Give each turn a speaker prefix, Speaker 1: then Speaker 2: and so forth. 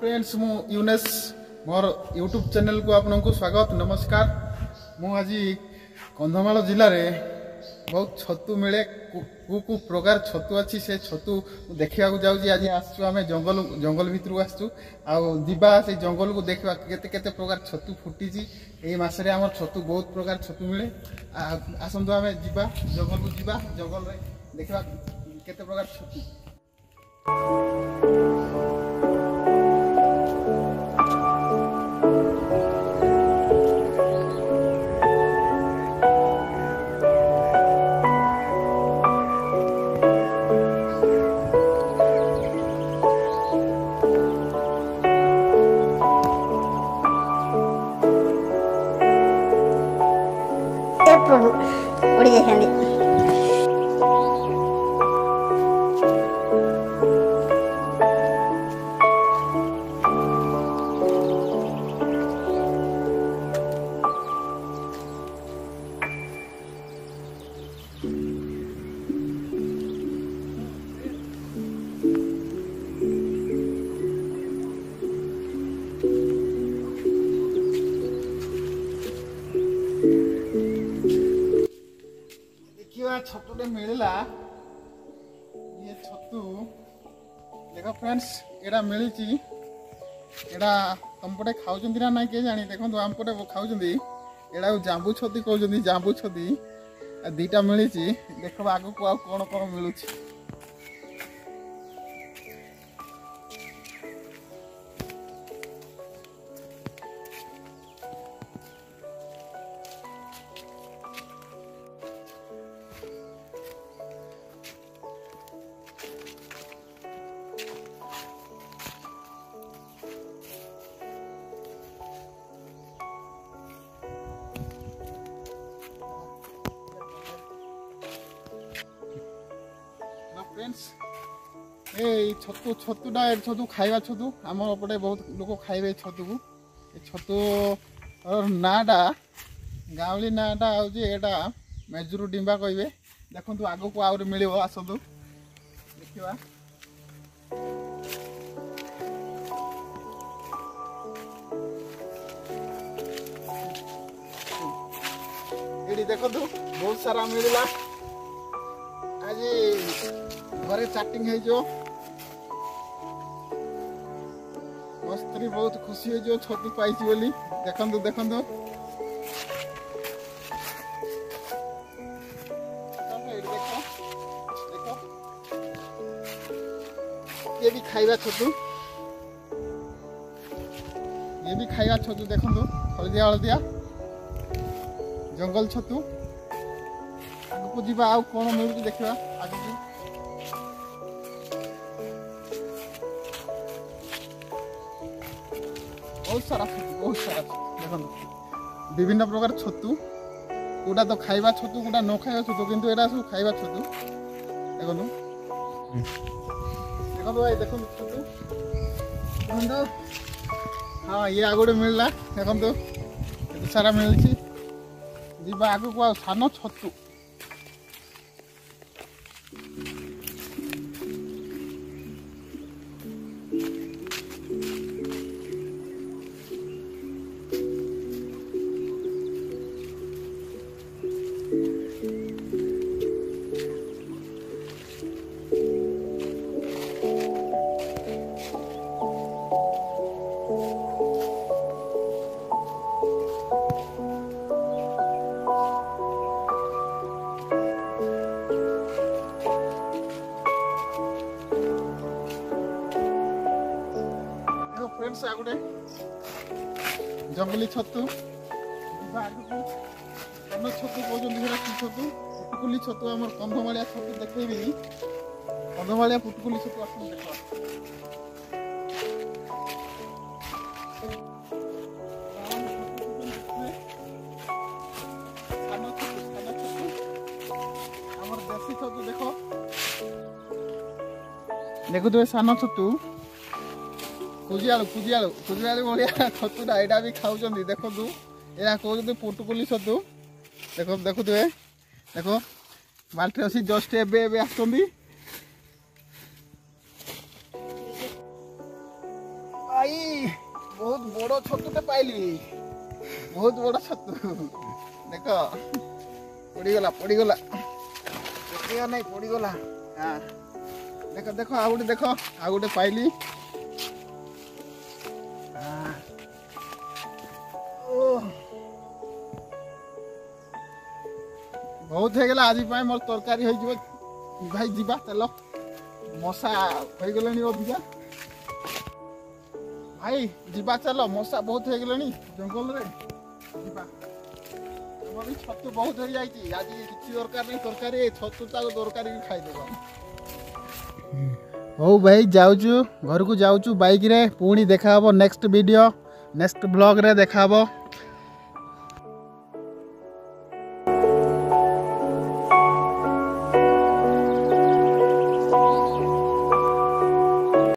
Speaker 1: Friends मु यूनेस मोर YouTube channel को आपको स्वागत नमस्कार। मु आज कंधमाल जिले में बहुत छतु मिले कु प्रकार छतु अच्छी से छतु देखा जाऊँगी। आज आसचु आम जंगल जंगल भितर आसचु आवा से जंगल को देखा केते प्रकार छतु फुटी यही मसरे आम छतु बहुत प्रकार छतु मिले। आसतु आम जा जंगल को जा जंगल में देखा केते प्रकार छतु।
Speaker 2: प्रभु उड़ी जाती
Speaker 1: छतुटे मिलला ये छतु देखो फ्रेंड्स एड़ा मिली एड़ा तुम पटे खाऊँ ना ना किए जानी देखो आम पटे खाऊँ एड़ा जांबू छती कहते जांबू छती दीटा मिली देख आग को आ कौन कौन मिलू। फ्रेंड्स ए छतु छतुटा छतु खाइबा छतु आम पटे बहुत लोग खाइबे छतु को छतु नाटा गाँवली नाटा हूँ एटा मेजुरु डिंबा कहे देखु आग को आउरी मिल आसतु देखा ये देखु बहुत सारा मिलला आज घरे चाटिंग मो स्त्री बहुत खुशी हो छतु पाई बोली देखु देखु ये भी खाइबा छतु देखु हलदिया हलदिया जंगल छतु आगू जा आउ कौन मिलूँ देखा आगे बहुत सारा देखो विभिन्न प्रकार छतु गोटा तो खाइबा छतु गोटा न खाइबा छतु किंतु एटा सब खाइबा छतु देखो देखो भाई देखो छतु हाँ ये आगोटे मिलला देखो सारा मिली जीवा आग को आ सान छतु फ्रेंड्स आगोटे जंगली छतु छतु कहते छतु पुटकुली छतु आम कंधमालिया छतु देखेबी कंधमालिया पुटकुली छतु आस देख देसी छतु देख देखु सान छतु खुजियालु भाया छतुटा यहाँ भी खाऊँ देखु यहाँ कहते पुटकुली छतु देख देखुए देख बाल्टी अच्छी जस्ट एवं आस आई বড় ছতুটা পাইলি বহুত বড় ছতু দেখ পড়িগলা পড়িগলা পড়িয়া নাই পড়িগলা হ্যাঁ দেখ দেখ ଆଉ ଗୋଟେ ପାଇଲି ବହୁତ ହେଇଗଲା ଆଜି ପାଇଁ ମୋର ତରକାରୀ ହେଇଯିବ ଭାଇ ଯିବା ଚାଲ ମଶା ହେଇଗଲେଣି ଅଧିକା ଭାଇ ଯିବା ଚାଲ ମଶା ବହୁତ ହେଇଗଲେଣି ଜଙ୍ଗଲରେ ଯିବା ଆମର ବି ଛତୁ ବହୁତ ହେଇଯାଇଛି ଆଜି କିଛି ଦରକାର ନାହିଁ ତରକାରୀ ଛତୁ ତାକୁ ତରକାରୀ ବି ଖାଇଦେବା ହଉ ଭାଇ ଯାଉଛୁ ଘରକୁ ଯାଉଛୁ ବାଇକରେ ପୁଣି ଦେଖାହବ ନେକ୍ସଟ ଭିଡ଼ିଓ ନେକ୍ସଟ ବ୍ଲଗରେ ଦେଖାହବ